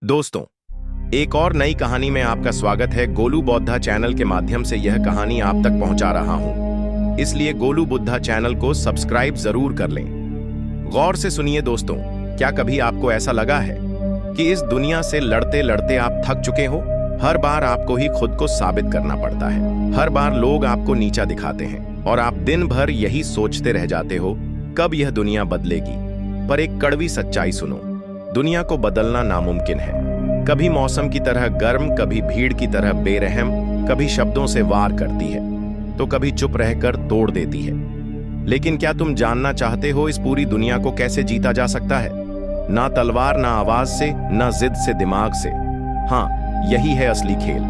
दोस्तों, एक और नई कहानी में आपका स्वागत है। गोलू बौद्धा चैनल के माध्यम से यह कहानी आप तक पहुंचा रहा हूं, इसलिए गोलू बुद्धा चैनल को सब्सक्राइब जरूर कर लें। गौर से सुनिए दोस्तों, क्या कभी आपको ऐसा लगा है कि इस दुनिया से लड़ते लड़ते आप थक चुके हो? हर बार आपको ही खुद को साबित करना पड़ता है, हर बार लोग आपको नीचा दिखाते हैं और आप दिन भर यही सोचते रह जाते हो कब यह दुनिया बदलेगी। पर एक कड़वी सच्चाई सुनो, दुनिया को बदलना नामुमकिन है। कभी मौसम की तरह गर्म, कभी भीड़ की तरह बेरहम, कभी शब्दों से वार करती है तो कभी चुप रहकर तोड़ देती है। लेकिन क्या तुम जानना चाहते हो इस पूरी दुनिया को कैसे जीता जा सकता है? ना तलवार, ना आवाज से, ना जिद से, दिमाग से। हाँ, यही है असली खेल।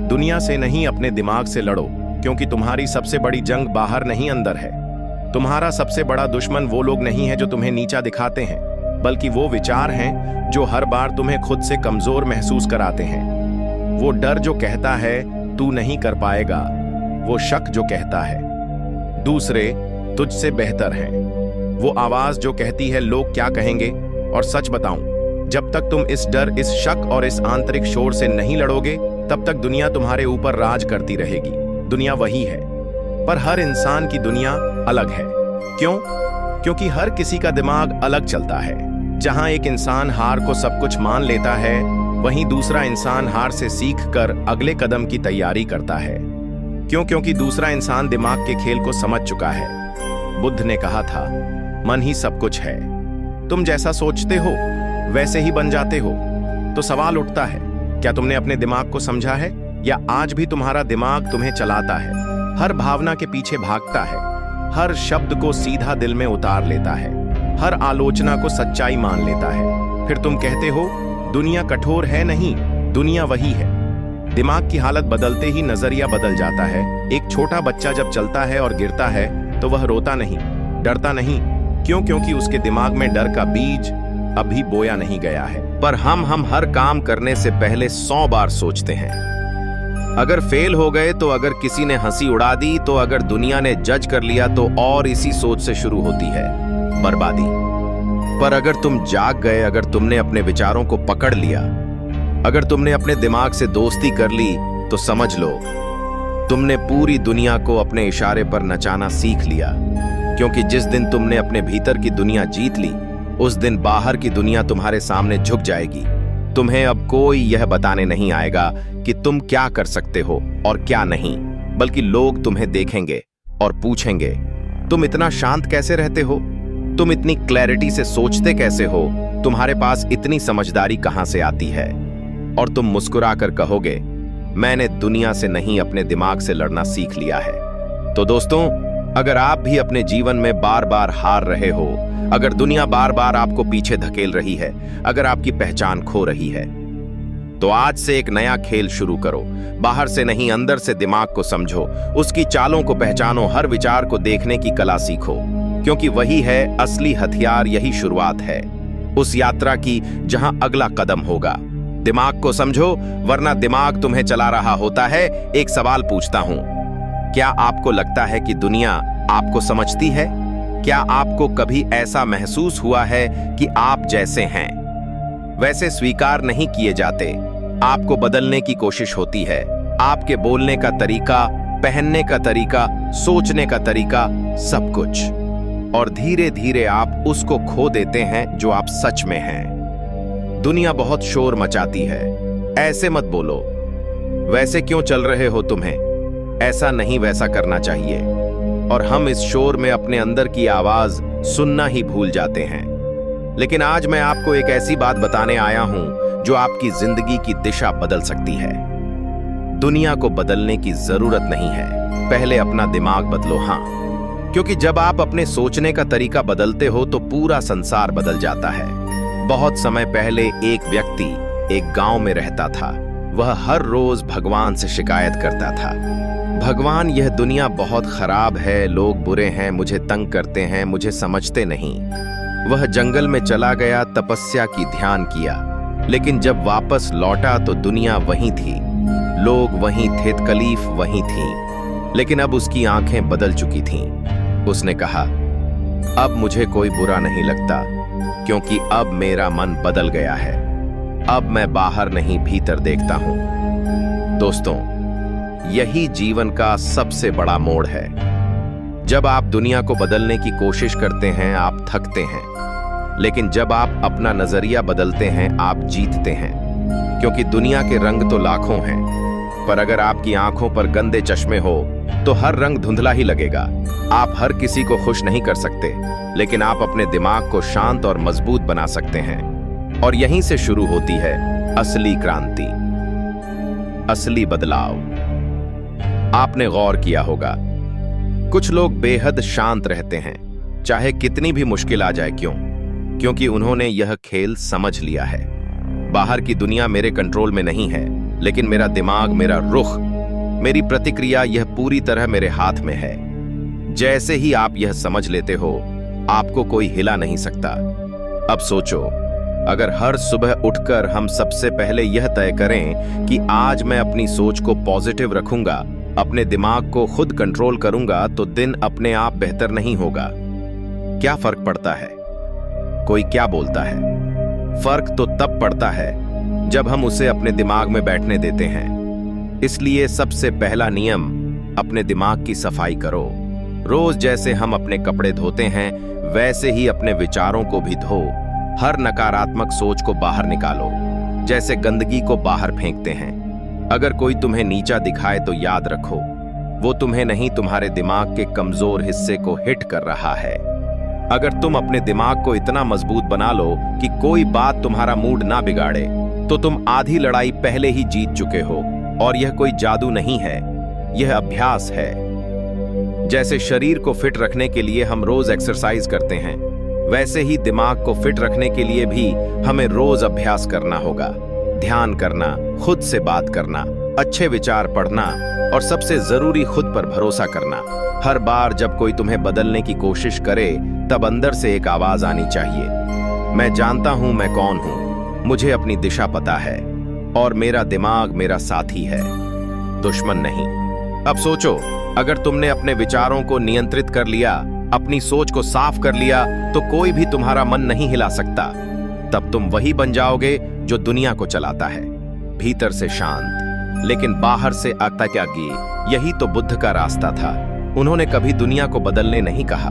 दुनिया से नहीं, अपने दिमाग से लड़ो, क्योंकि तुम्हारी सबसे बड़ी जंग बाहर नहीं अंदर है। तुम्हारा सबसे बड़ा दुश्मन वो लोग नहीं है जो तुम्हें नीचा दिखाते हैं, बल्कि वो विचार हैं जो हर बार तुम्हें खुद से कमजोर महसूस कराते हैं। वो डर जो कहता है तू नहीं कर पाएगा, वो शक जो कहता है दूसरे तुझसे बेहतर हैं, वो आवाज जो कहती है लोग क्या कहेंगे। और सच बताऊं, जब तक तुम इस डर, इस शक और इस आंतरिक शोर से नहीं लड़ोगे, तब तक दुनिया तुम्हारे ऊपर राज करती रहेगी। दुनिया वही है, पर हर इंसान की दुनिया अलग है। क्यों? क्योंकि हर किसी का दिमाग अलग चलता है। जहां एक इंसान हार को सब कुछ मान लेता है, वहीं दूसरा इंसान हार से सीखकर अगले कदम की तैयारी करता है। क्यों? क्योंकि दूसरा इंसान दिमाग के खेल को समझ चुका है। बुद्ध ने कहा था, मन ही सब कुछ है। तुम जैसा सोचते हो वैसे ही बन जाते हो। तो सवाल उठता है, क्या तुमने अपने दिमाग को समझा है, या आज भी तुम्हारा दिमाग तुम्हें चलाता है, हर भावना के पीछे भागता है, हर शब्द को सीधा दिल में उतार लेता है, हर आलोचना को सच्चाई मान लेता है? फिर तुम कहते हो दुनिया कठोर है। नहीं, दुनिया वही है। दिमाग की हालत बदलते ही नजरिया बदल जाता है। एक छोटा बच्चा जब चलता है और गिरता है तो वह रोता नहीं, डरता नहीं। क्यों? क्योंकि उसके दिमाग में डर का बीज अभी बोया नहीं गया है। पर हम हर काम करने से पहले 100 बार सोचते हैं। अगर फेल हो गए तो, अगर किसी ने हंसी उड़ा दी तो, अगर दुनिया ने जज कर लिया तो, और इसी सोच से शुरू होती है बर्बादी। पर अगर तुम जाग गए, अगर तुमने अपने विचारों को पकड़ लिया, अगर तुमने अपने दिमाग से दोस्ती कर ली, तो समझ लो तुमने पूरी दुनिया को अपने इशारे पर नचाना सीख लिया। क्योंकि जिस दिन तुमने अपने भीतर की दुनिया जीत ली, उस दिन बाहर की दुनिया तुम्हारे सामने झुक जाएगी। तुम्हें अब कोई यह बताने नहीं आएगा कि तुम क्या कर सकते हो और क्या नहीं, बल्कि लोग तुम्हें देखेंगे और पूछेंगे, तुम इतना शांत कैसे रहते हो? तुम इतनी क्लैरिटी से सोचते कैसे हो? तुम्हारे पास इतनी समझदारी कहां से आती है? और तुम मुस्कुराकर कहोगे, मैंने दुनिया से नहीं, अपने दिमाग से लड़ना सीख लिया है। तो दोस्तों, अगर आप भी अपने जीवन में बार बार हार रहे हो, अगर दुनिया बार बार आपको पीछे धकेल रही है, अगर आपकी पहचान खो रही है, तो आज से एक नया खेल शुरू करो। बाहर से नहीं, अंदर से दिमाग को समझो, उसकी चालों को पहचानो, हर विचार को देखने की कला सीखो। क्योंकि वही है असली हथियार, यही शुरुआत है उस यात्रा की जहां अगला कदम होगा। दिमाग को समझो, वरना दिमाग तुम्हें चला रहा होता है। एक सवाल पूछता हूं, क्या आपको लगता है कि दुनिया आपको समझती है? क्या आपको कभी ऐसा महसूस हुआ है कि आप जैसे हैं वैसे स्वीकार नहीं किए जाते? आपको बदलने की कोशिश होती है, आपके बोलने का तरीका, पहनने का तरीका, सोचने का तरीका, सब कुछ। और धीरे धीरे आप उसको खो देते हैं जो आप सच में हैं। दुनिया बहुत शोर मचाती है, ऐसे मत बोलो, वैसे क्यों चल रहे हो तुम्हें, ऐसा नहीं, वैसा करना चाहिए। और हम इस शोर में अपने अंदर की आवाज सुनना ही भूल जाते हैं। लेकिन आज मैं आपको एक ऐसी बात बताने आया हूं जो आपकी जिंदगी की दिशा बदल सकती है। दुनिया को बदलने की जरूरत नहीं है, पहले अपना दिमाग बदलो। हाँ, क्योंकि जब आप अपने सोचने का तरीका बदलते हो तो पूरा संसार बदल जाता है। बहुत समय पहले एक व्यक्ति एक गांव में रहता था। वह हर रोज भगवान से शिकायत करता था, भगवान, यह दुनिया बहुत खराब है, लोग बुरे हैं, मुझे तंग करते हैं, मुझे समझते नहीं। वह जंगल में चला गया, तपस्या की ध्यान किया, लेकिन जब वापस लौटा तो दुनिया वहीं थी, लोग वहीं थे, तकलीफ वहीं थी। लेकिन अब उसकी आंखें बदल चुकी थीं। उसने कहा, अब मुझे कोई बुरा नहीं लगता, क्योंकि अब मेरा मन बदल गया है। अब मैं बाहर नहीं भीतर देखता हूं। दोस्तों, यही जीवन का सबसे बड़ा मोड़ है। जब आप दुनिया को बदलने की कोशिश करते हैं, आप थकते हैं, लेकिन जब आप अपना नजरिया बदलते हैं, आप जीतते हैं। क्योंकि दुनिया के रंग तो लाखों हैं, पर अगर आपकी आंखों पर गंदे चश्मे हो तो हर रंग धुंधला ही लगेगा। आप हर किसी को खुश नहीं कर सकते, लेकिन आप अपने दिमाग को शांत और मजबूत बना सकते हैं। और यहीं से शुरू होती है असली क्रांति, असली बदलाव। आपने गौर किया होगा, कुछ लोग बेहद शांत रहते हैं, चाहे कितनी भी मुश्किल आ जाए। क्यों? क्योंकि उन्होंने यह खेल समझ लिया है। बाहर की दुनिया मेरे कंट्रोल में नहीं है, लेकिन मेरा दिमाग, मेरा रुख, मेरी प्रतिक्रिया, यह पूरी तरह मेरे हाथ में है। जैसे ही आप यह समझ लेते हो, आपको कोई हिला नहीं सकता। अब सोचो, अगर हर सुबह उठकर हम सबसे पहले यह तय करें कि आज मैं अपनी सोच को पॉजिटिव रखूंगा, अपने दिमाग को खुद कंट्रोल करूंगा, तो दिन अपने आप बेहतर नहीं होगा। क्या फर्क पड़ता है? कोई क्या बोलता है? फर्क तो तब पड़ता है जब हम उसे अपने दिमाग में बैठने देते हैं। इसलिए सबसे पहला नियम, अपने दिमाग की सफाई करो। रोज जैसे हम अपने कपड़े धोते हैं, वैसे ही अपने विचारों को भी धो। हर नकारात्मक सोच को बाहर निकालो, जैसे गंदगी को बाहर फेंकते हैं। अगर कोई तुम्हें नीचा दिखाए तो याद रखो, वो तुम्हें नहीं, तुम्हारे दिमाग के कमजोर हिस्से को हिट कर रहा है। अगर तुम अपने दिमाग को इतना मजबूत बना लो कि कोई बात तुम्हारा मूड ना बिगाड़े, तो तुम आधी लड़ाई पहले ही जीत चुके हो। और यह कोई जादू नहीं है, यह अभ्यास है। जैसे शरीर को फिट रखने के लिए हम रोज एक्सरसाइज करते हैं, वैसे ही दिमाग को फिट रखने के लिए भी हमें रोज अभ्यास करना होगा। ध्यान करना, खुद से बात करना, अच्छे विचार पढ़ना और सबसे जरूरी खुद पर भरोसा करना। हर बार जब कोई तुम्हें बदलने की कोशिश करे, तब अंदर से एक आवाज आनी चाहिए, मैं जानता हूं मैं कौन हूं, मुझे अपनी दिशा पता है और मेरा दिमाग मेरा साथी है, दुश्मन नहीं। अब सोचो, अगर तुमने अपने विचारों को नियंत्रित कर लिया, अपनी सोच को साफ कर लिया, तो कोई भी तुम्हारा मन नहीं हिला सकता। तब तुम वही बन जाओगे जो दुनिया को चलाता है, भीतर से शांत लेकिन बाहर से आत्मत्यागी। यही तो बुद्ध का रास्ता था। उन्होंने कभी दुनिया को बदलने नहीं कहा,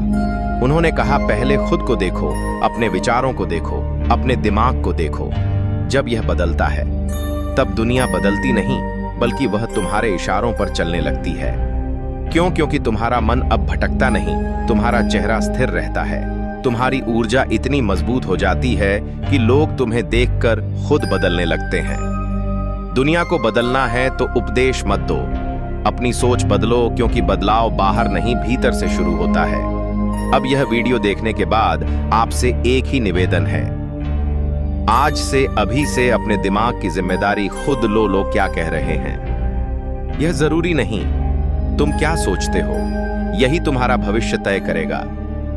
उन्होंने कहा पहले खुद को देखो, अपने विचारों को देखो, अपने दिमाग को देखो। जब यह बदलता है, तब दुनिया बदलती नहीं, बल्कि वह तुम्हारे इशारों पर चलने लगती है। क्यों? क्योंकि तुम्हारा मन अब भटकता नहीं, तुम्हारा चेहरा स्थिर रहता है, तुम्हारी ऊर्जा इतनी मजबूत हो जाती है कि लोग तुम्हें देखकर खुद बदलने लगते हैं। दुनिया को बदलना है तो उपदेश मत दो, अपनी सोच बदलो, क्योंकि बदलाव बाहर नहीं भीतर से शुरू होता है। अब यह वीडियो देखने के बाद आपसे एक ही निवेदन है, आज से, अभी से अपने दिमाग की जिम्मेदारी खुद लो। लोग क्या कह रहे हैं, यह जरूरी नहीं। तुम क्या सोचते हो, यही तुम्हारा भविष्य तय करेगा।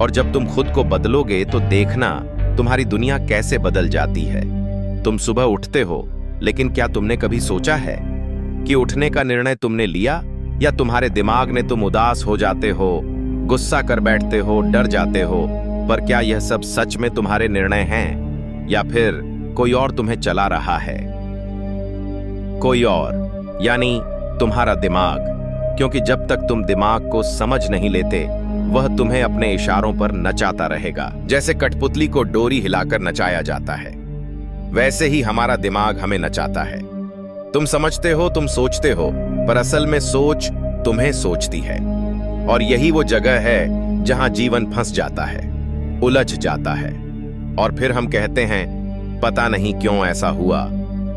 और जब तुम खुद को बदलोगे तो देखना तुम्हारी दुनिया कैसे बदल जाती है। तुम सुबह उठते हो, लेकिन क्या तुमने कभी सोचा है कि उठने का निर्णय तुमने लिया, या तुम्हारे दिमाग ने? तुम उदास हो जाते हो, गुस्सा कर बैठते हो, डर जाते हो, पर क्या यह सब सच में तुम्हारे निर्णय हैं, या फिर कोई और तुम्हें चला रहा है? कोई और, यानी तुम्हारा दिमाग। क्योंकि जब तक तुम दिमाग को समझ नहीं लेते, वह तुम्हें अपने इशारों पर नचाता रहेगा। जैसे कठपुतली को डोरी हिलाकर नचाया जाता है, वैसे ही हमारा दिमाग हमें नचाता है। तुम समझते हो, तुम सोचते हो, पर असल में सोच तुम्हें सोचती है। और यही वो जगह है जहां जीवन फंस जाता है, उलझ जाता है। और फिर हम कहते हैं पता नहीं क्यों ऐसा हुआ,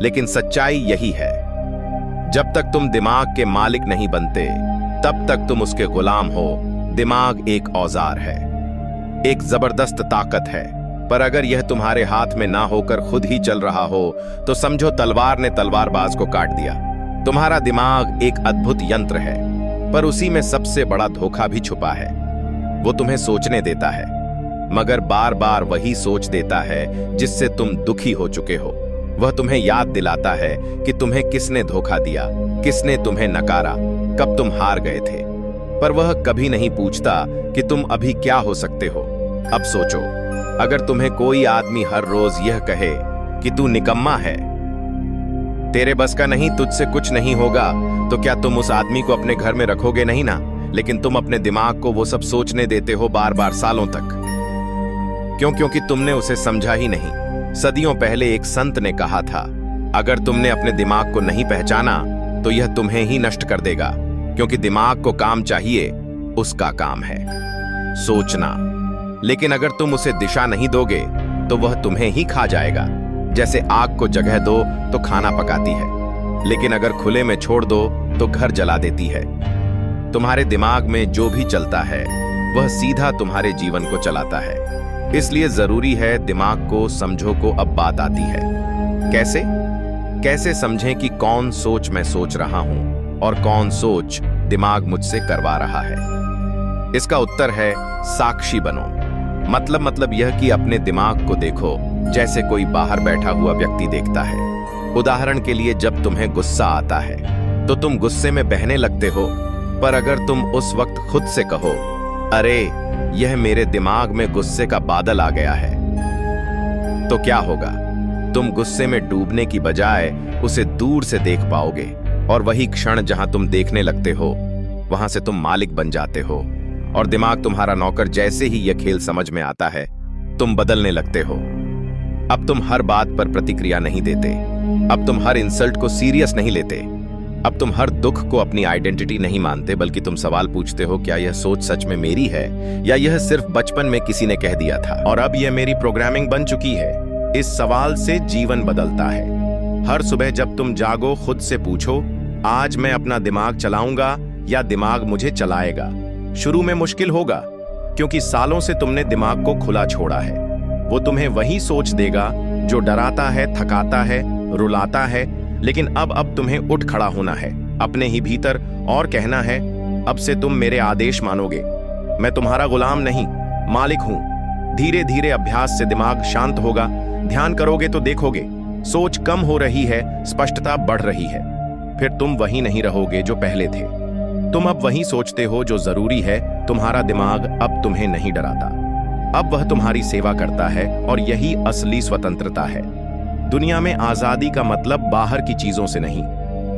लेकिन सच्चाई यही है, जब तक तुम दिमाग के मालिक नहीं बनते, तब तक तुम उसके गुलाम हो। दिमाग एक औजार है, एक जबरदस्त ताकत है, पर अगर यह तुम्हारे हाथ में ना होकर खुद ही चल रहा हो, तो समझो तलवार ने तलवारबाज को काट दिया। तुम्हारा दिमाग एक अद्भुत यंत्र है, पर उसी में सबसे बड़ा धोखा भी छुपा है। वो तुम्हें सोचने देता है, मगर बार बार वही सोच देता है जिससे तुम दुखी हो चुके हो। वह तुम्हें याद दिलाता है कि तुम्हें किसने धोखा दिया, किसने तुम्हें नकारा, कब तुम हार गए थे। पर वह कभी नहीं पूछता कि तुम अभी क्या हो सकते हो। अब सोचो, अगर तुम्हें कोई आदमी हर रोज यह कहे कि तू निकम्मा है, तेरे बस का नहीं, तुझसे कुछ नहीं होगा। तो क्या तुम उस आदमी को अपने घर में रखोगे नहीं ना? लेकिन तुम अपने दिमाग को वो सब सोचने देते हो बार बार सालों तक। क्यों? क्योंकि तुमने उसे समझा ही नहीं। सदियों पहले एक संत ने कहा था, अगर तुमने अपने दिमाग को नहीं पहचाना तो यह तुम्हें ही नष्ट कर देगा। क्योंकि दिमाग को काम चाहिए, उसका काम है सोचना। लेकिन अगर तुम उसे दिशा नहीं दोगे तो वह तुम्हें ही खा जाएगा। जैसे आग को जगह दो तो खाना पकाती है, लेकिन अगर खुले में छोड़ दो तो घर जला देती है। तुम्हारे दिमाग में जो भी चलता है वह सीधा तुम्हारे जीवन को चलाता है। इसलिए जरूरी है दिमाग को समझो। को अब बात आती है, कैसे कैसे समझें कि कौन सोच मैं सोच रहा हूं और कौन सोच दिमाग मुझसे करवा रहा है। इसका उत्तर है साक्षी बनो। मतलब यह कि अपने दिमाग को देखो जैसे कोई बाहर बैठा हुआ व्यक्ति देखता है। उदाहरण के लिए, जब तुम्हें गुस्सा आता है तो तुम गुस्से में बहने लगते हो, पर अगर तुम उस वक्त खुद से कहो, अरे यह मेरे दिमाग में गुस्से का बादल आ गया है, तो क्या होगा? तुम गुस्से में डूबने की बजाय उसे दूर से देख पाओगे। और वही क्षण जहां तुम देखने लगते हो, वहां से तुम मालिक बन जाते हो और दिमाग तुम्हारा नौकर। जैसे ही यह खेल समझ में आता है, तुम बदलने लगते हो। अब तुम हर बात पर प्रतिक्रिया नहीं देते। अब तुम हर इंसल्ट को सीरियस नहीं लेते। अब तुम हर दुख को अपनी आइडेंटिटी नहीं मानते, बल्कि तुम सवाल पूछते हो, क्या यह सोच सच में मेरी है या यह सिर्फ बचपन में किसी ने कह दिया था और अब यह मेरी प्रोग्रामिंग बन चुकी है? इस सवाल से जीवन बदलता है। हर सुबह जब तुम जागो, खुद से पूछो, आज मैं अपना दिमाग चलाऊंगा या दिमाग मुझे चलाएगा? शुरू में मुश्किल होगा, क्योंकि सालों से तुमने दिमाग को खुला छोड़ा है। वो तुम्हें वही सोच देगा जो डराता है, थकाता है, रुलाता है। लेकिन अब तुम्हें उठ खड़ा होना है अपने ही भीतर और कहना है, अब से तुम मेरे आदेश मानोगे। मैं तुम्हारा गुलाम नहीं, मालिक हूं। धीरे धीरे अभ्यास से दिमाग शांत होगा। ध्यान करोगे तो देखोगे, सोच कम हो रही है, स्पष्टता बढ़ रही है। फिर तुम वही नहीं रहोगे जो पहले थे। तुम अब वही सोचते हो जो जरूरी है। तुम्हारा दिमाग अब तुम्हें नहीं डराता, अब वह तुम्हारी सेवा करता है। और यही असली स्वतंत्रता है। दुनिया में आजादी का मतलब बाहर की चीजों से नहीं।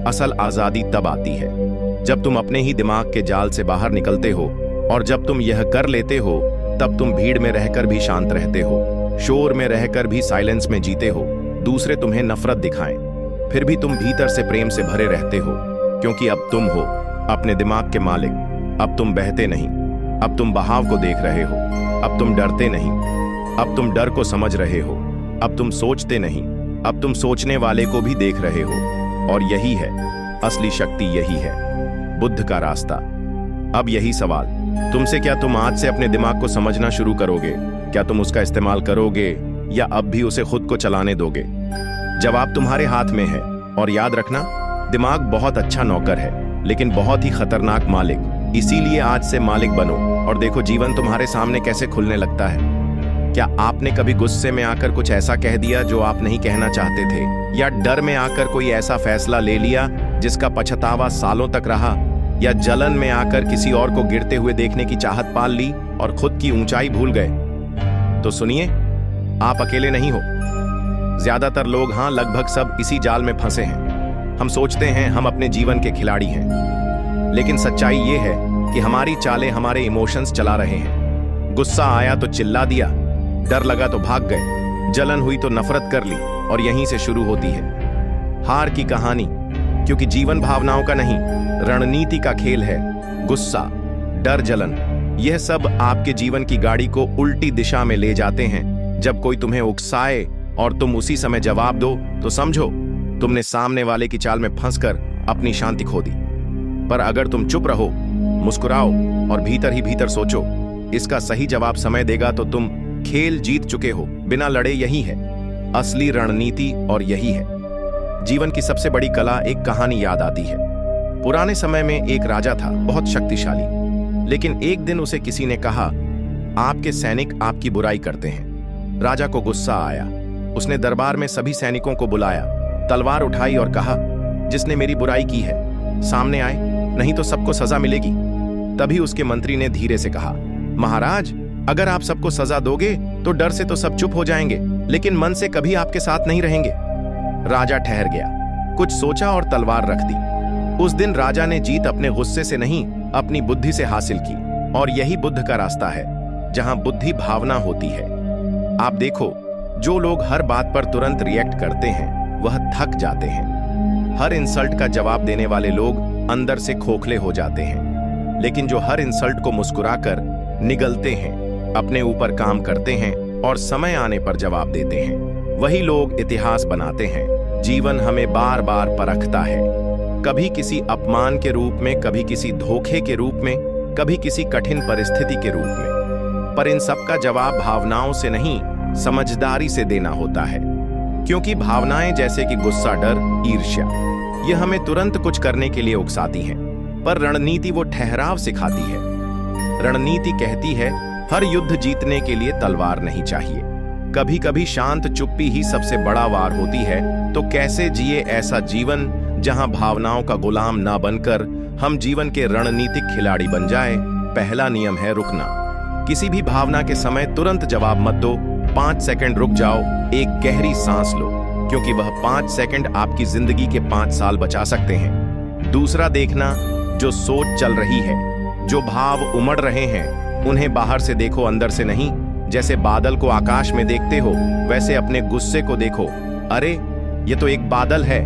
असल आजादी तब आती है जब तुम अपने ही दिमाग के जाल से बाहर निकलते हो। और जब तुम यह कर लेते हो, तब तुम भीड़ में रहकर भी शांत रहते हो, शोर में रहकर भी साइलेंस में जीते हो। दूसरे तुम्हें नफरत दिखाएं, फिर भी तुम भीतर से प्रेम से भरे रहते हो, क्योंकि अब तुम हो अपने दिमाग के मालिक। अब तुम बहते नहीं, अब तुम बहाव को देख रहे हो। अब तुम डरते नहीं, अब तुम डर को समझ रहे हो। अब तुम सोचते नहीं, अब तुम सोचने वाले को भी देख रहे हो। और यही है असली शक्ति, यही है बुद्ध का रास्ता। अब यही सवाल तुमसे, क्या तुम आज से अपने दिमाग को समझना शुरू करोगे? क्या तुम उसका इस्तेमाल करोगे या अब भी उसे खुद को चलाने दोगे? जवाब तुम्हारे हाथ में है। और याद रखना, दिमाग बहुत अच्छा नौकर है, लेकिन बहुत ही खतरनाक मालिक। इसीलिए आज से मालिक बनो और देखो जीवन तुम्हारे सामने कैसे खुलने लगता है। क्या आपने कभी गुस्से में आकर कुछ ऐसा कह दिया जो आप नहीं कहना चाहते थे? या डर में आकर कोई ऐसा फैसला ले लिया जिसका पछतावा सालों तक रहा? या जलन में आकर किसी और को गिरते हुए देखने की चाहत पाल ली और खुद की ऊंचाई भूल गए? तो सुनिए, आप अकेले नहीं हो। ज्यादातर लोग, हाँ लगभग सब, इसी जाल में फंसे हैं। हम सोचते हैं हम अपने जीवन के खिलाड़ी हैं, लेकिन सच्चाई ये है कि हमारी चालें हमारे इमोशंस चला रहे हैं। गुस्सा आया तो चिल्ला दिया, डर लगा तो भाग गए, जलन हुई तो नफरत कर ली, और यहीं से शुरू होती है हार की कहानी। क्योंकि जीवन भावनाओं का नहीं, रणनीति का खेल है। गुस्सा, डर, जलन, यह सब आपके जीवन की गाड़ी को उल्टी दिशा में ले जाते हैं। जब कोई तुम्हें उकसाए और तुम उसी समय जवाब दो, तो समझो तुमने सामने वाले की चाल में फंसकर अपनी शांति खो दी। पर अगर तुम चुप रहो, मुस्कुराओ और भीतर ही भीतर सोचो, इसका सही जवाब समय देगा, तो तुम खेल जीत चुके हो बिना लड़े। यही है असली रणनीति और यही है जीवन की सबसे बड़ी कला। एक कहानी याद आती है। पुराने समय में एक राजा था, बहुत शक्तिशाली। लेकिन एक दिन उसे किसी ने कहा, आपके सैनिक आपकी बुराई करते हैं। राजा को गुस्सा आया। उसने दरबार में सभी सैनिकों को बुलाया, तलवार उठाई और कहा, जिसने मेरी बुराई की है सामने आए, नहीं तो सबको सजा मिलेगी। तभी उसके मंत्री ने धीरे से कहा, महाराज, अगर आप सबको सजा दोगे तो डर से तो सब चुप हो जाएंगे, लेकिन मन से कभी आपके साथ नहीं रहेंगे। राजा ठहर गया, कुछ सोचा और तलवार रख दी। उस दिन राजा ने जीत अपने गुस्से से नहीं, अपनी बुद्धि से हासिल की, और यही बुद्ध का रास्ता है, जहां बुद्धि भावना होती है। आप देखो, जो लोग हर बात पर तुरंत रिएक्ट करते हैं वह थक जाते हैं। हर इंसल्ट का जवाब देने वाले लोग अंदर से खोखले हो जाते हैं। लेकिन जो हर इंसल्ट को मुस्कुराकर निगलते हैं, अपने ऊपर काम करते हैं और समय आने पर जवाब देते हैं, वही लोग इतिहास बनाते हैं। जीवन हमें बार बार परखता है, कभी किसी अपमान के रूप में, कभी किसी धोखे के रूप में, कभी किसी कठिन परिस्थिति के रूप में। पर इन सब का जवाब भावनाओं से नहीं, समझदारी से देना होता है। क्योंकि भावनाएं जैसे कि गुस्सा, डर, ईर्ष्या, ये हमें तुरंत कुछ करने के लिए उकसाती हैं, पर रणनीति वो ठहराव सिखाती है। रणनीति कहती है हर युद्ध जीतने के लिए तलवार नहीं चाहिए, कभी कभी शांत चुप्पी ही सबसे बड़ा वार होती है। तो कैसे जिए ऐसा जीवन जहां भावनाओं का गुलाम ना बनकर हम जीवन के रणनीतिक खिलाड़ी बन जाए। पहला नियम है रुकना। किसी भी भावना के समय तुरंत जवाब मत दो। 5 सेकंड रुक जाओ, एक गहरी सांस लो, क्योंकि वह 5 सेकंड आपकी जिंदगी के 5 साल बचा सकते हैं। दूसरा, देखना जो सोच चल रही है, जो भाव उमड़ रहे हैं, उन्हें बाहर से देखो, अंदर से नहीं। जैसे बादल को आकाश में देखते हो, वैसे अपने गुस्से को देखो। अरे ये तो एक बादल है,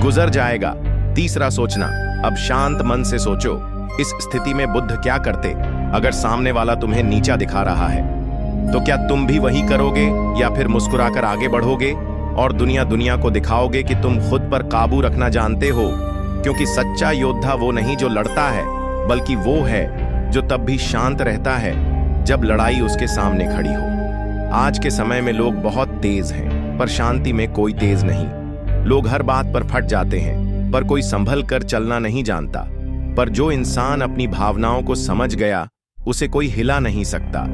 गुजर जाएगा। तीसरा, सोचना। अब शांत मन से सोचो, इस स्थिति में बुद्ध क्या करते? अगर सामने वाला तुम्हें नीचा दिखा रहा है तो क्या तुम भी वही करोगे, या फिर मुस्कुराकर आगे बढ़ोगे और दुनिया को दिखाओगे कि तुम खुद पर काबू रखना जानते हो? क्योंकि सच्चा योद्धा वो नहीं जो लड़ता है, बल्कि वो है जो तब भी शांत रहता है जब लड़ाई उसके सामने खड़ी हो। आज के समय में लोग बहुत तेज हैं, पर शांति में कोई तेज नहीं। लोग हर बात पर फट जाते हैं, पर कोई संभल कर चलना नहीं जानता। पर जो इंसान अपनी भावनाओं को समझ गया, उसे कोई हिला नहीं सकता।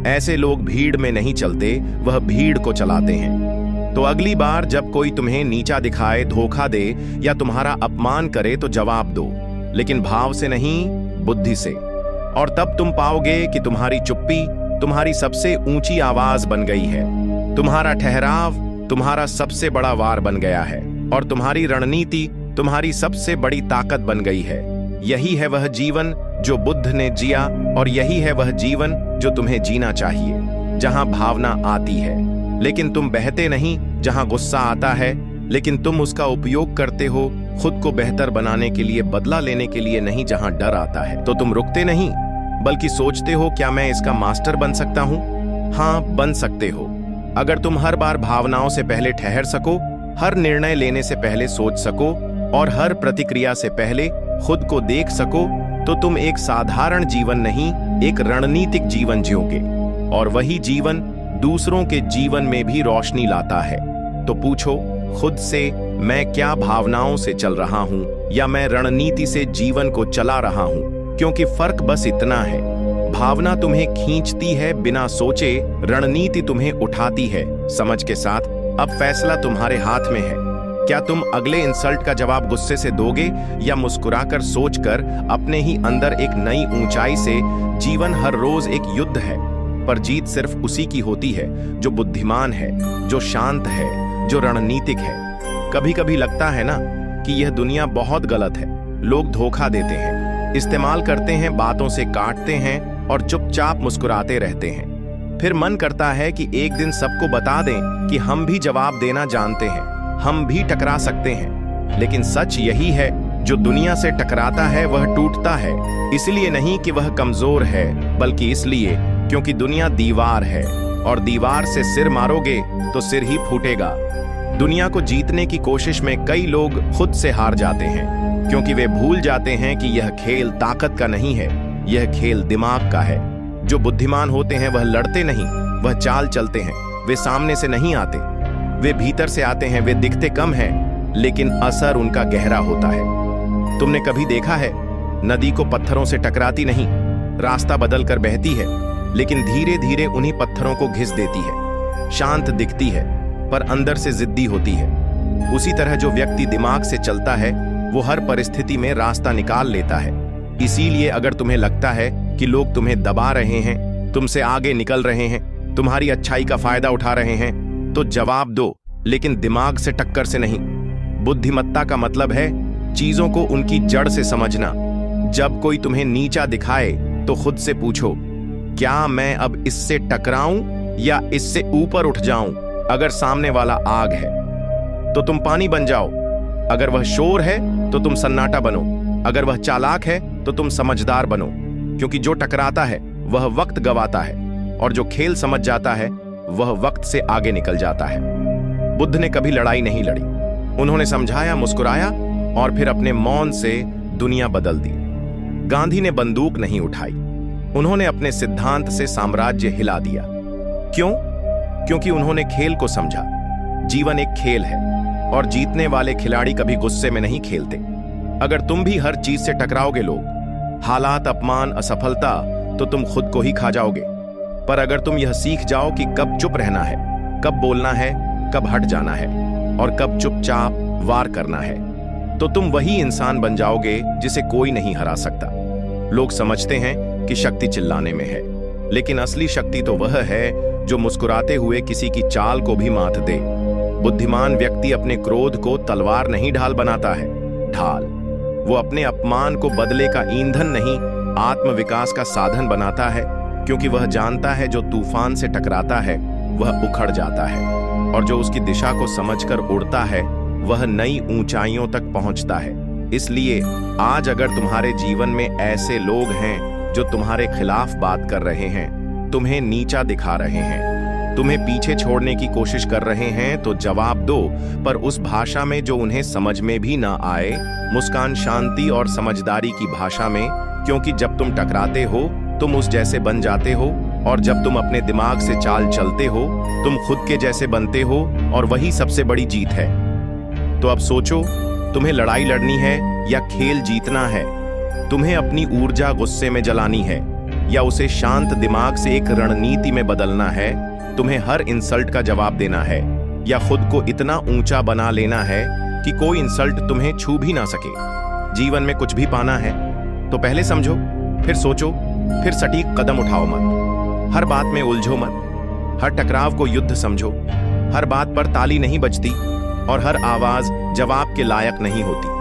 ऐसे लोग भीड़ में नहीं चलते, वह भीड़ को चलाते हैं। तो अगली बार जब कोई तुम्हें नीचा दिखाए, धोखा दे या तुम्हारा अपमान करे तो जवाब दो, लेकिन भाव से नहीं, बुद्धि से। और तब तुम पाओगे कि तुम्हारी चुप्पी तुम्हारी सबसे ऊंची आवाज बन गई है, तुम्हारा ठहराव तुम्हारा सबसे बड़ा वार बन गया है, और तुम्हारी रणनीति तुम्हारी सबसे बड़ी ताकत बन गई है। यही है वह जीवन जो बुद्ध ने जिया, और यही है वह जीवन जो तुम्हें जीना चाहिए, जहां भावना आती है लेकिन तुम बहते नहीं, जहां गुस्सा आता है लेकिन तुम उसका उपयोग करते हो खुद को बेहतर बनाने के लिए, बदला लेने के लिए नहीं। जहां डर आता है तो तुम रुकते नहीं, बल्कि सोचते हो क्या मैं इसका मास्टर बन सकता हूं? हाँ, बन सकते हो। अगर तुम हर बार भावनाओं से पहले ठहर सको, हर निर्णय लेने से पहले सोच सको, और हर प्रतिक्रिया से पहले खुद को देख सको, तो तुम एक साधारण जीवन नहीं, एक रणनीतिक जीवन जियोगे। और वही जीवन दूसरों के जीवन में भी रोशनी लाता है। तो पूछो खुद से, मैं क्या भावनाओं से चल रहा हूं, या मैं रणनीति से जीवन को चला रहा हूं? क्योंकि फर्क बस इतना है, भावना तुम्हें खींचती है बिना सोचे, रणनीति तुम्हें उठाती है समझ के साथ। अब फैसला तुम्हारे हाथ में है। क्या तुम अगले इंसल्ट का जवाब गुस्से से दोगे, या मुस्कुराकर सोचकर अपने ही अंदर एक नई ऊंचाई से? जीवन हर रोज एक युद्ध है, पर जीत सिर्फ उसी की होती है जो बुद्धिमान है, जो शांत है, जो रणनीतिक है। कभी कभी लगता है ना कि यह दुनिया बहुत गलत है। लोग धोखा देते हैं, इस्तेमाल करते हैं, बातों से काटते हैं और चुपचाप मुस्कुराते रहते हैं। फिर मन करता है कि एक दिन सबको बता दें कि हम भी जवाब देना जानते हैं, हम भी टकरा सकते हैं। लेकिन सच यही है, जो दुनिया से टकराता है वह टूटता है, इसलिए नहीं कि वह कमजोर है, बल्कि इसलिए क्योंकि दुनिया दीवार है, और दीवार से सिर मारोगे तो सिर ही फूटेगा। दुनिया को जीतने की कोशिश में कई लोग खुद से हार जाते हैं, क्योंकि वे भूल जाते हैं कि यह खेल ताकत का नहीं है, यह खेल दिमाग का है। जो बुद्धिमान होते हैं वह लड़ते नहीं, वह चाल चलते हैं। वे सामने से नहीं आते, वे भीतर से आते हैं। वे दिखते कम हैं, लेकिन असर उनका गहरा होता है। तुमने कभी देखा है, नदी को पत्थरों से टकराती नहीं, रास्ता बदल कर बहती है, लेकिन धीरे धीरे उन्हीं पत्थरों को घिस देती है। शांत दिखती है, पर अंदर से जिद्दी होती है। उसी तरह जो व्यक्ति दिमाग से चलता है, वो हर परिस्थिति में रास्ता निकाल लेता है। इसीलिए अगर तुम्हें लगता है कि लोग तुम्हें दबा रहे हैं, तुमसे आगे निकल रहे हैं, तुम्हारी अच्छाई का फायदा उठा रहे हैं, तो जवाब दो, लेकिन दिमाग से टक्कर से नहीं। बुद्धिमत्ता का मतलब है चीजों को उनकी जड़ से समझना। जब कोई तुम्हें नीचा दिखाए तो खुद से पूछो, क्या मैं अब इससे टकराऊं या इससे ऊपर उठ जाऊं? अगर सामने वाला आग है तो तुम पानी बन जाओ, अगर वह शोर है तो तुम सन्नाटा बनो, अगर वह चालाक है तो तुम समझदार बनो। क्योंकि जो टकराता है वह वक्त गवाता है और जो खेल समझ जाता है वह वक्त से आगे निकल जाता है। बुद्ध ने कभी लड़ाई नहीं लड़ी, उन्होंने समझाया, मुस्कुराया और फिर अपने मौन से दुनिया बदल दी। गांधी ने बंदूक नहीं उठाई, उन्होंने अपने सिद्धांत से साम्राज्य हिला दिया। क्यों? क्योंकि उन्होंने खेल को समझा। जीवन एक खेल है और जीतने वाले खिलाड़ी कभी गुस्से में नहीं खेलते। अगर तुम भी हर चीज से टकराओगे, लोग, हालात, अपमान, असफलता, तो तुम खुद को ही खा जाओगे। पर अगर तुम यह सीख जाओ कि कब चुप रहना है, कब बोलना है, कब हट जाना है और कब चुपचाप वार करना है, तो तुम वही इंसान बन जाओगे जिसे कोई नहीं हरा सकता। लोग समझते हैं कि शक्ति चिल्लाने में है, लेकिन असली शक्ति तो वह है जो मुस्कुराते हुए किसी की चाल को भी मात दे। बुद्धिमान व्यक्ति अपने क्रोध को तलवार नहीं ढाल बनाता है, ढाल। वो अपने अपमान को बदले का ईंधन नहीं, आत्मविकास का साधन बनाता है, क्योंकि वह जानता है जो तूफान से टकराता है वह उखड़ जाता है और जो उसकी दिशा को समझकर उड़ता है वह नई ऊंचाइयों तक पहुंचता है। इसलिए आज अगर तुम्हारे जीवन में ऐसे लोग हैं जो तुम्हारे खिलाफ बात कर रहे हैं, तुम्हें नीचा दिखा रहे हैं, तुम्हें पीछे छोड़ने की कोशिश कर रहे हैं, तो जवाब दो, पर उस भाषा में जो उन्हें समझ में भी ना आए। मुस्कान शांति और समझदारी की भाषा में, क्योंकि जब तुम टकराते हो तुम उस जैसे बन जाते हो और जब तुम अपने दिमाग से चाल चलते हो तुम खुद के जैसे बनते हो और वही सबसे बड़ी जीत है। तो अब सोचो, तुम्हें लड़ाई लड़नी है या खेल जीतना है? तुम्हें अपनी ऊर्जा गुस्से में जलानी है या उसे शांत दिमाग से एक रणनीति में बदलना है? तुम्हें हर इंसल्ट का जवाब देना है या खुद को इतना ऊंचा बना लेना है कि कोई इंसल्ट तुम्हें छू भी ना सके? जीवन में कुछ भी पाना है तो पहले समझो, फिर सोचो, फिर सटीक कदम उठाओ मत। हर बात में उलझो मत, हर टकराव को युद्ध समझो। हर बात पर ताली नहीं बजती और हर आवाज जवाब के लायक नहीं होती।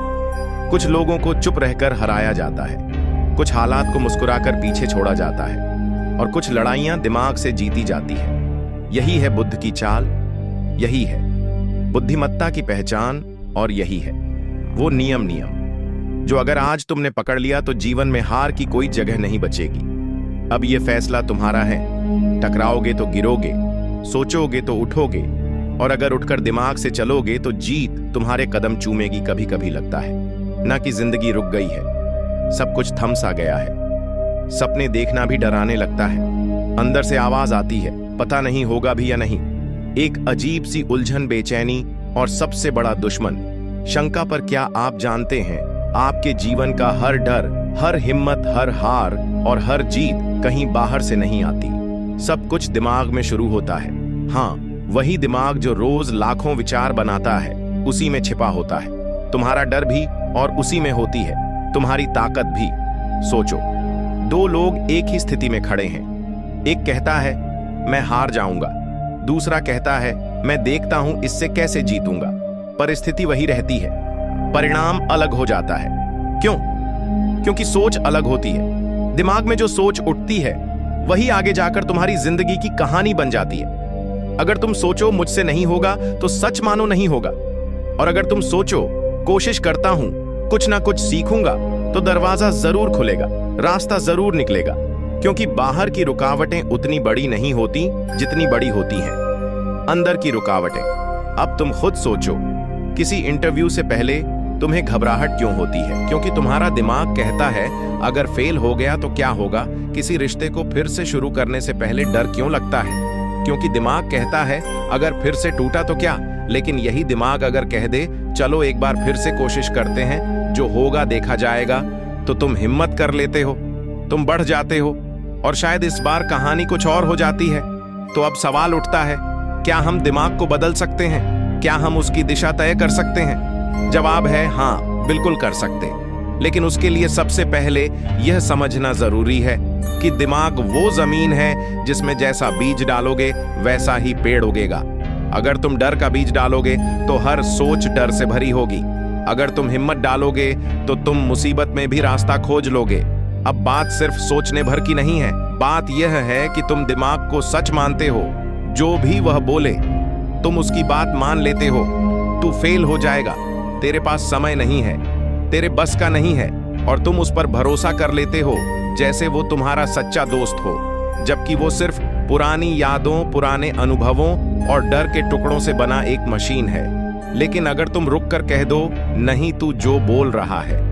कुछ लोगों को चुप रहकर हराया जाता है, कुछ हालात को मुस्कुराकर पीछे छोड़ा जाता है और कुछ लड़ाइयां दिमाग से जीती जाती है। यही है बुद्ध की चाल, यही है बुद्धिमत्ता की पहचान और यही है वो नियम जो अगर आज तुमने पकड़ लिया तो जीवन में हार की कोई जगह नहीं बचेगी। अब ये फैसला तुम्हारा है, टकराओगे तो गिरोगे, सोचोगे तो उठोगे और अगर उठकर दिमाग से चलोगे तो जीत तुम्हारे कदम चूमेगी। कभी कभी लगता है ना कि जिंदगी रुक गई है, सब कुछ थम सा गया है। सपने देखना भी डराने लगता है, अंदर से आवाज आती है, पता नहीं होगा भी या नहीं। एक अजीब सी उलझन, बेचैनी और सबसे बड़ा दुश्मन शंका। पर क्या आप जानते हैं, आपके जीवन का हर डर, हर हिम्मत, हर हार और हर जीत कहीं बाहर से नहीं आती। सब कुछ दिमाग में शुरू होता है। हाँ, वही दिमाग जो रोज लाखों विचार बनाता है, उसी में छिपा होता है तुम्हारा डर भी और उसी में होती है तुम्हारी ताकत भी। सोचो, दो लोग एक ही स्थिति में खड़े हैं। एक कहता है मैं हार जाऊंगा, दूसरा कहता है मैं देखता हूं इससे कैसे जीतूंगा। परिस्थिति वही रहती है, परिणाम अलग हो जाता है। क्यों? क्योंकि सोच अलग होती है। दिमाग में जो सोच उठती है वही आगे जाकर तुम्हारी जिंदगी की कहानी बन जाती है। अगर तुम सोचो मुझसे नहीं होगा तो सच मानो नहीं होगा, और अगर तुम सोचो कोशिश करता हूं, कुछ ना कुछ सीखूंगा, तो दरवाजा जरूर खुलेगा, रास्ता जरूर निकलेगा। क्योंकि बाहर की रुकावटें उतनी बड़ी नहीं होती जितनी बड़ी होती हैं अंदर की रुकावटें। अब तुम खुद सोचो, किसी इंटरव्यू से पहले तुम्हें घबराहट क्यों होती है? क्योंकि तुम्हारा दिमाग कहता है अगर फेल हो गया तो क्या होगा। किसी रिश्ते को फिर से शुरू करने से पहले डर क्यों लगता है? क्योंकि दिमाग कहता है अगर फिर से टूटा तो क्या। लेकिन यही दिमाग अगर कह दे चलो एक बार फिर से कोशिश करते हैं, जो होगा देखा जाएगा, तो तुम हिम्मत कर लेते हो, तुम बढ़ जाते हो और शायद इस बार कहानी कुछ और हो जाती है। तो अब सवाल उठता है, क्या हम दिमाग को बदल सकते हैं? क्या हम उसकी दिशा तय कर सकते हैं? जवाब है हाँ, बिल्कुल कर सकते। लेकिन उसके लिए सबसे पहले यह समझना जरूरी है कि दिमाग वो जमीन है जिसमें जैसा बीज डालोगे वैसा ही पेड़ उगेगा। अगर तुम डर का बीज डालोगे तो हर सोच डर से भरी होगी। अगर तुम हिम्मत डालोगे तो तुम मुसीबत में भी रास्ता खोज लोगे। अब बात सिर्फ सोचने भर की नहीं है, बात यह है कि तुम दिमाग को सच मानते हो। जो भी वह बोले तुम उसकी बात मान लेते हो। तू फेल हो जाएगा, तेरे पास समय नहीं है, तेरे बस का नहीं है, और तुम उस पर भरोसा कर लेते हो जैसे वो तुम्हारा सच्चा दोस्त हो, जबकि वो सिर्फ पुरानी यादों, पुराने अनुभवों और डर के टुकड़ों से बना एक मशीन है। लेकिन अगर तुम रुक कर कह दो, नहीं, तू जो बोल रहा है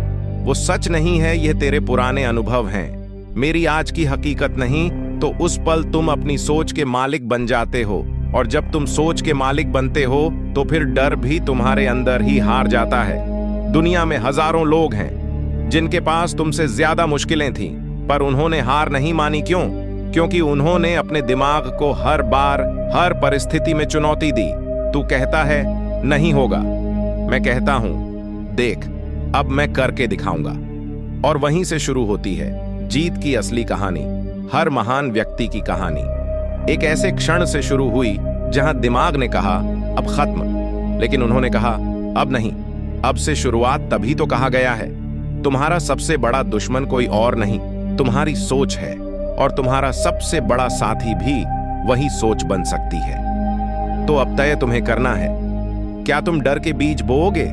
वो सच नहीं है, यह तेरे पुराने अनुभव हैं, मेरी आज की हकीकत नहीं, तो उस पल तुम अपनी सोच के मालिक बन जाते हो। और जब तुम सोच के मालिक बनते हो तो फिर डर भी तुम्हारे अंदर ही हार जाता है। दुनिया में हजारों लोग हैं जिनके पास तुमसे ज्यादा मुश्किलें थीं, पर उन्होंने हार नहीं मानी। क्यों? क्योंकि उन्होंने अपने दिमाग को हर बार, हर परिस्थिति में चुनौती दी। तू कहता है नहीं होगा, मैं कहता हूं देख, अब मैं करके दिखाऊंगा। और वहीं से शुरू होती है जीत की असली कहानी, हर महान व्यक्ति की कहानी। एक ऐसे क्षण से शुरू हुई जहां दिमाग ने कहा अब खत्म, लेकिन उन्होंने कहा अब नहीं, अब से शुरुआत। तभी तो कहा गया है तुम्हारा सबसे बड़ा दुश्मन कोई और नहीं, तुम्हारी सोच है, और तुम्हारा सबसे बड़ा साथी भी वही सोच बन सकती है। तो अब तय तुम्हें करना है, क्या तुम डर के बीज बोओगे,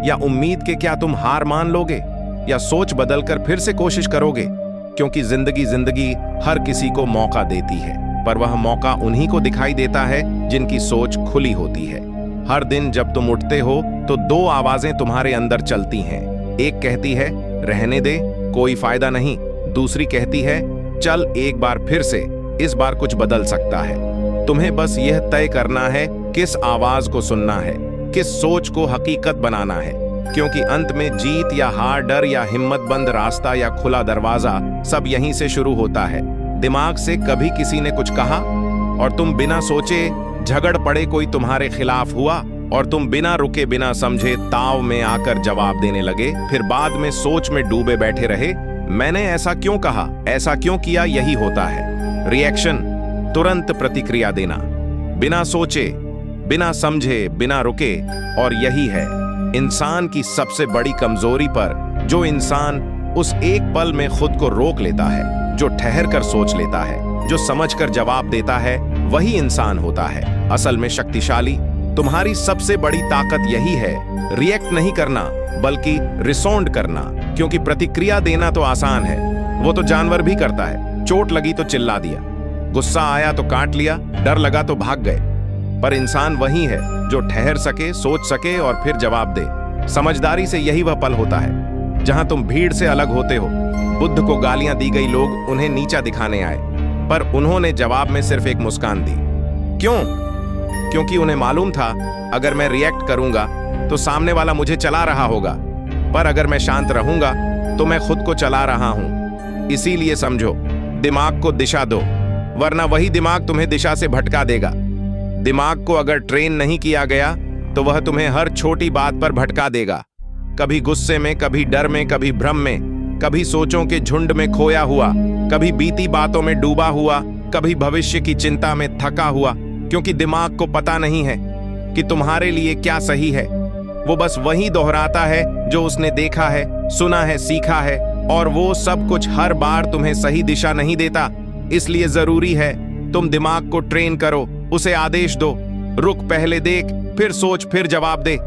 या उम्मीद के क्या तुम हार मान लोगे, या सोच बदलकर फिर से कोशिश करोगे? क्योंकि जिंदगी हर किसी को मौका देती है, पर वह मौका उन्हीं को दिखाई देता है जिनकी सोच खुली होती है। हर दिन जब तुम उठते हो तो दो आवाजें तुम्हारे अंदर चलती हैं। एक कहती है रहने दे, कोई फायदा नहीं। दूसरी कहती है चल एक बार फिर से, इस बार कुछ बदल सकता है। तुम्हें बस यह तय करना है किस आवाज को सुनना है, किस सोच को हकीकत बनाना है। क्योंकि अंत में जीत या हार, डर या हिम्मत, बंद रास्ता या खुला दरवाजा, सब यहीं से शुरू होता है। दिमाग से कभी किसी ने कुछ कहा और तुम बिना सोचे झगड़ पड़े, कोई तुम्हारे खिलाफ हुआ और तुम बिना रुके बिना समझे ताव में आकर जवाब देने लगे, फिर बाद में सोच में डूबे बैठे रहे, मैंने ऐसा क्यों कहा, ऐसा क्यों किया। यही होता है रिएक्शन, तुरंत प्रतिक्रिया देना, बिना सोचे, बिना समझे, बिना रुके। और यही है इंसान की सबसे बड़ी कमजोरी, पर जो इंसान उस एक पल में खुद को रोक लेता है, जो ठहर कर सोच लेता है, जो समझकर जवाब देता है, वही इंसान होता है असल में शक्तिशाली। तुम्हारी सबसे बड़ी ताकत यही है, रिएक्ट नहीं करना बल्कि रिस्पॉन्ड करना। क्योंकि प्रतिक्रिया देना तो आसान है, वो तो जानवर भी करता है। चोट लगी तो चिल्ला दिया, गुस्सा आया तो काट लिया, डर लगा तो भाग गए। पर इंसान वही है जो ठहर सके, सोच सके और फिर जवाब दे। समझदारी से यही वह पल होता है जहां तुम भीड़ से अलग होते हो। बुद्ध को गालियां दी गई, लोग उन्हें नीचा दिखाने आए, पर उन्होंने जवाब में सिर्फ एक मुस्कान दी। क्यों? क्योंकि उन्हें मालूम था अगर मैं रिएक्ट करूंगा तो सामने वाला मुझे चला रहा होगा, पर अगर मैं शांत रहूंगा तो मैं खुद को चला रहा हूं। इसीलिए समझो, दिमाग को दिशा दो, वरना वही दिमाग तुम्हें दिशा से भटका देगा। दिमाग को अगर ट्रेन नहीं किया गया तो वह तुम्हें हर छोटी बात पर भटका देगा, कभी गुस्से में, कभी डर में, कभी भ्रम में, कभी सोचों के झुंड में खोया हुआ, कभी बीती बातों में डूबा हुआ, कभी भविष्य की चिंता में थका हुआ। क्योंकि दिमाग को पता नहीं है कि तुम्हारे लिए क्या सही है, वो बस वही दोहराता है जो उसने देखा है, सुना है, सीखा है, और वो सब कुछ हर बार तुम्हें सही दिशा नहीं देता। इसलिए जरूरी है तुम दिमाग को ट्रेन करो, उसे आदेश दो, रुक, पहले देख, फिर सोच, फिर जवाब दे।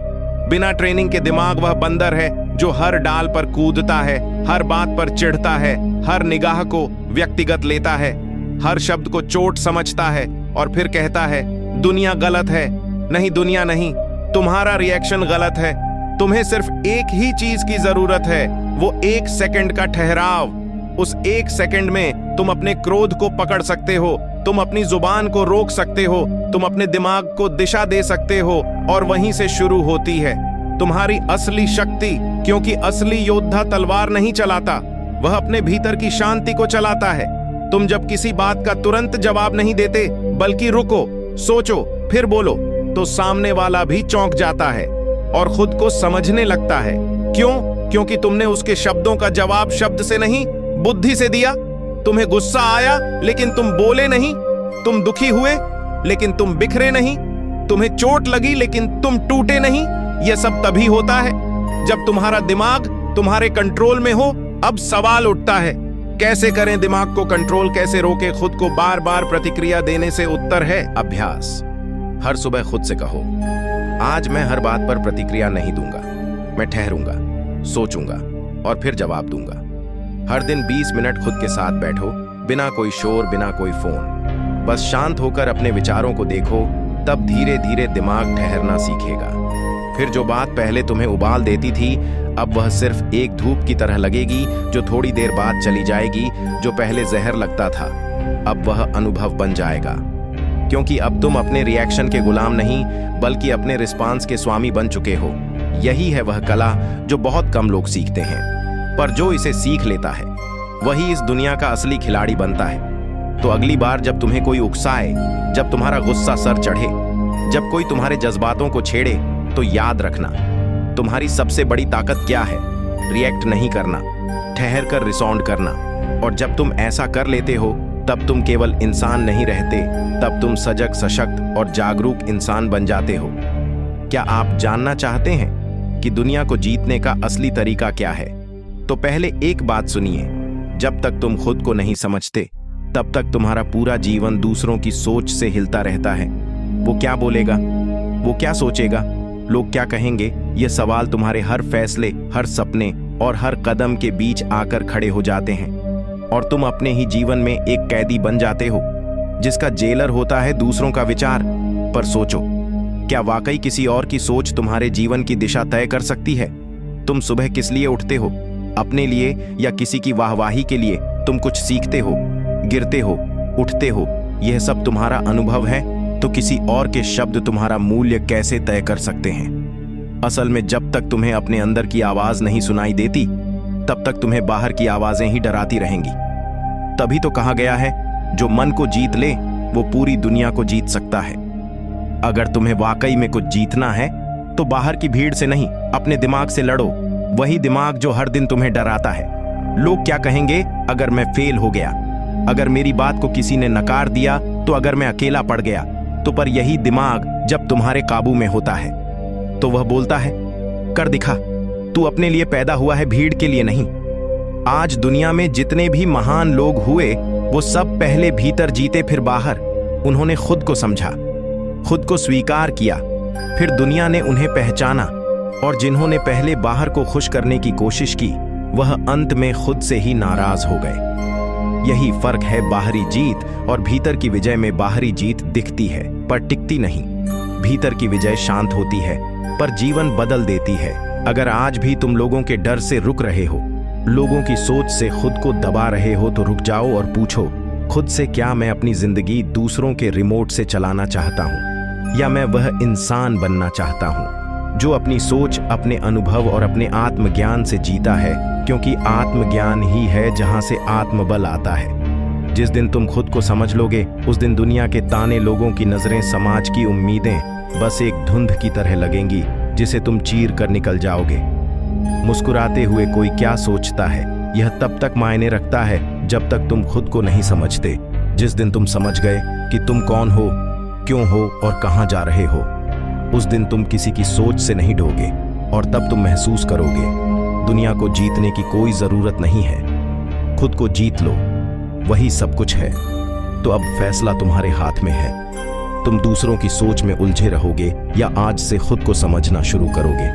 बिना ट्रेनिंग के दिमाग वह बंदर है जो हर डाल पर कूदता है, हर बात पर चिढ़ता है, हर निगाह को व्यक्तिगत लेता है, हर शब्द को चोट समझता है और फिर कहता है दुनिया गलत है। नहीं, दुनिया नहीं, तुम्हारा रिएक्शन गलत है। तुम्हें सिर्फ एक ही चीज की जरूरत है, वो 1 सेकंड का ठहराव। उस 1 सेकंड में तुम अपने क्रोध को पकड़ सकते हो, तुम अपनी जुबान को रोक सकते हो, तुम अपने दिमाग को दिशा दे सकते हो, और वहीं से शुरू होती है तुम्हारी असली शक्ति। क्योंकि असली योद्धा तलवार नहीं चलाता, वह अपने भीतर की शांति को चलाता है। तुम जब किसी बात का तुरंत जवाब नहीं देते, बल्कि रुको, सोचो, फिर बोलो, तो सामने वाला भी चौंक जाता है और खुद को समझने लगता है। क्यों? क्योंकि तुमने उसके शब्दों का जवाब शब्द से नहीं, बुद्धि से दिया। तुम्हें गुस्सा आया लेकिन तुम बोले नहीं, तुम दुखी हुए लेकिन तुम बिखरे नहीं, तुम्हें चोट लगी लेकिन तुम टूटे नहीं। यह सब तभी होता है जब तुम्हारा दिमाग तुम्हारे कंट्रोल में हो। अब सवाल उठता है, कैसे करें दिमाग को कंट्रोल, कैसे रोके खुद को बार बार प्रतिक्रिया देने से? उत्तर है अभ्यास। हर सुबह खुद से कहो, आज मैं हर बात पर प्रतिक्रिया नहीं दूंगा, मैं ठहरूंगा, सोचूंगा और फिर जवाब दूंगा। हर दिन 20 मिनट खुद के साथ बैठो, बिना कोई शोर, बिना कोई फोन, बस शांत होकर अपने विचारों को देखो। तब धीरे धीरे दिमाग ठहरना सीखेगा। फिर जो बात पहले तुम्हें उबाल देती थी, अब वह सिर्फ एक धूप की तरह लगेगी जो थोड़ी देर बाद चली जाएगी। जो पहले जहर लगता था, अब वह अनुभव बन जाएगा, क्योंकि अब तुम अपने रिएक्शन के गुलाम नहीं बल्कि अपने रिस्पांस के स्वामी बन चुके हो। यही है वह कला जो बहुत कम लोग सीखते हैं, पर जो इसे सीख लेता है वही इस दुनिया का असली खिलाड़ी बनता है। तो अगली बार जब तुम्हें कोई उकसाए, जब तुम्हारा गुस्सा सर चढ़े, जब कोई तुम्हारे जज्बातों को छेड़े, तो याद रखना, तुम्हारी सबसे बड़ी ताकत क्या है? रिएक्ट नहीं करना, ठहर कर रिस्पॉन्ड करना। और जब तुम ऐसा कर लेते हो, तब तुम केवल इंसान नहीं रहते, तब तुम सजग, सशक्त और जागरूक इंसान बन जाते हो। क्या आप जानना चाहते हैं कि दुनिया को जीतने का असली तरीका क्या है? तो पहले एक बात सुनिए, जब तक तुम खुद को नहीं समझते, तब तक तुम्हारा पूरा जीवन दूसरों की सोच से हिलता रहता है। वो क्या बोलेगा, वो क्या सोचेगा, लोग क्या कहेंगे, ये सवाल तुम्हारे हर फैसले, हर सपने और हर कदम के बीच आकर खड़े हो जाते हैं। और तुम अपने ही जीवन में एक कैदी बन जाते हो, जिसका जेलर होता है दूसरों का विचार। पर सोचो, क्या वाकई किसी और की सोच तुम्हारे जीवन की दिशा तय कर सकती है? तुम सुबह किस लिए उठते हो? अपने लिए या किसी की वाहवाही के लिए? तुम कुछ सीखते हो, गिरते हो, उठते हो, यह सब तुम्हारा अनुभव है। तो किसी और के शब्द तुम्हारा मूल्य कैसे तय कर सकते हैं? असल में जब तक तुम्हें अपने अंदर की आवाज नहीं सुनाई देती, तब तक तुम्हें बाहर की आवाजें ही डराती रहेंगी। तभी तो कहा गया है, जो मन को जीत ले वो पूरी दुनिया को जीत सकता है। अगर तुम्हें वाकई में कुछ जीतना है, तो बाहर की भीड़ से नहीं, अपने दिमाग से लड़ो। वही दिमाग जो हर दिन तुम्हें डराता है। लोग क्या कहेंगे अगर मैं फेल हो गया, अगर मेरी बात को किसी ने नकार दिया, तो अगर मैं अकेला पड़ गया तो? पर यही दिमाग जब तुम्हारे काबू में होता है, तो वह बोलता है, कर दिखा, तू अपने लिए पैदा हुआ है, भीड़ के लिए नहीं। आज दुनिया में जितने भी महान लोग हुए, वो सब पहले भीतर जीते, फिर बाहर। उन्होंने खुद को समझा, खुद को स्वीकार किया, फिर दुनिया ने उन्हें पहचाना। और जिन्होंने पहले बाहर को खुश करने की कोशिश की, वह अंत में खुद से ही नाराज हो गए। यही फर्क है बाहरी जीत और भीतर की विजय में। बाहरी जीत दिखती है पर टिकती नहीं, भीतर की विजय शांत होती है पर जीवन बदल देती है। अगर आज भी तुम लोगों के डर से रुक रहे हो, लोगों की सोच से खुद को दबा रहे हो, तो रुक जाओ और पूछो खुद से, क्या मैं अपनी जिंदगी दूसरों के रिमोट से चलाना चाहता हूं, या मैं वह इंसान बनना चाहता हूं जो अपनी सोच, अपने अनुभव और अपने आत्मज्ञान से जीता है? क्योंकि आत्मज्ञान ही है जहां से आत्मबल आता है। जिस दिन तुम खुद को समझ लोगे, उस दिन दुनिया के ताने, लोगों की नजरें, समाज की उम्मीदें बस एक धुंध की तरह लगेंगी जिसे तुम चीर कर निकल जाओगे। मुस्कुराते हुए कोई क्या सोचता है, यह तब तक मायने रखता है जब तक तुम खुद को नहीं समझते। जिस दिन तुम समझ गए कि तुम कौन हो, क्यों हो और कहां जा रहे हो, उस दिन तुम किसी की सोच से नहीं डरोगे और तब तुम महसूस करोगे दुनिया को जीतने की कोई जरूरत नहीं है। खुद को जीत लो, वही सब कुछ है। तो अब फैसला तुम्हारे हाथ में है, तुम दूसरों की सोच में उलझे रहोगे या आज से खुद को समझना शुरू करोगे,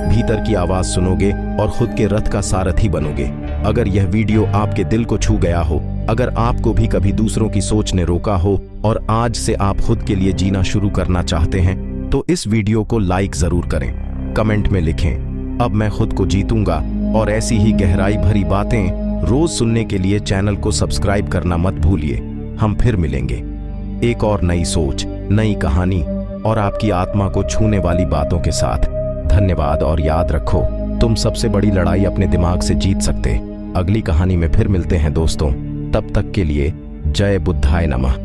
भीतर की आवाज सुनोगे और खुद के रथ का सारथी बनोगे। अगर यह वीडियो आपके दिल को छू गया हो, अगर आपको भी कभी दूसरों की सोच ने रोका हो और आज से आप खुद के लिए जीना शुरू करना चाहते हैं, तो इस वीडियो को लाइक जरूर करें, कमेंट में लिखें, अब मैं खुद को जीतूंगा। और ऐसी ही गहराई भरी बातें रोज सुनने के लिए चैनल को सब्सक्राइब करना मत भूलिए। हम फिर मिलेंगे एक और नई सोच, नई कहानी और आपकी आत्मा को छूने वाली बातों के साथ। धन्यवाद और याद रखो, तुम सबसे बड़ी लड़ाई अपने दिमाग से जीत सकते। अगली कहानी में फिर मिलते हैं दोस्तों, तब तक के लिए जय बुद्धाय नमः।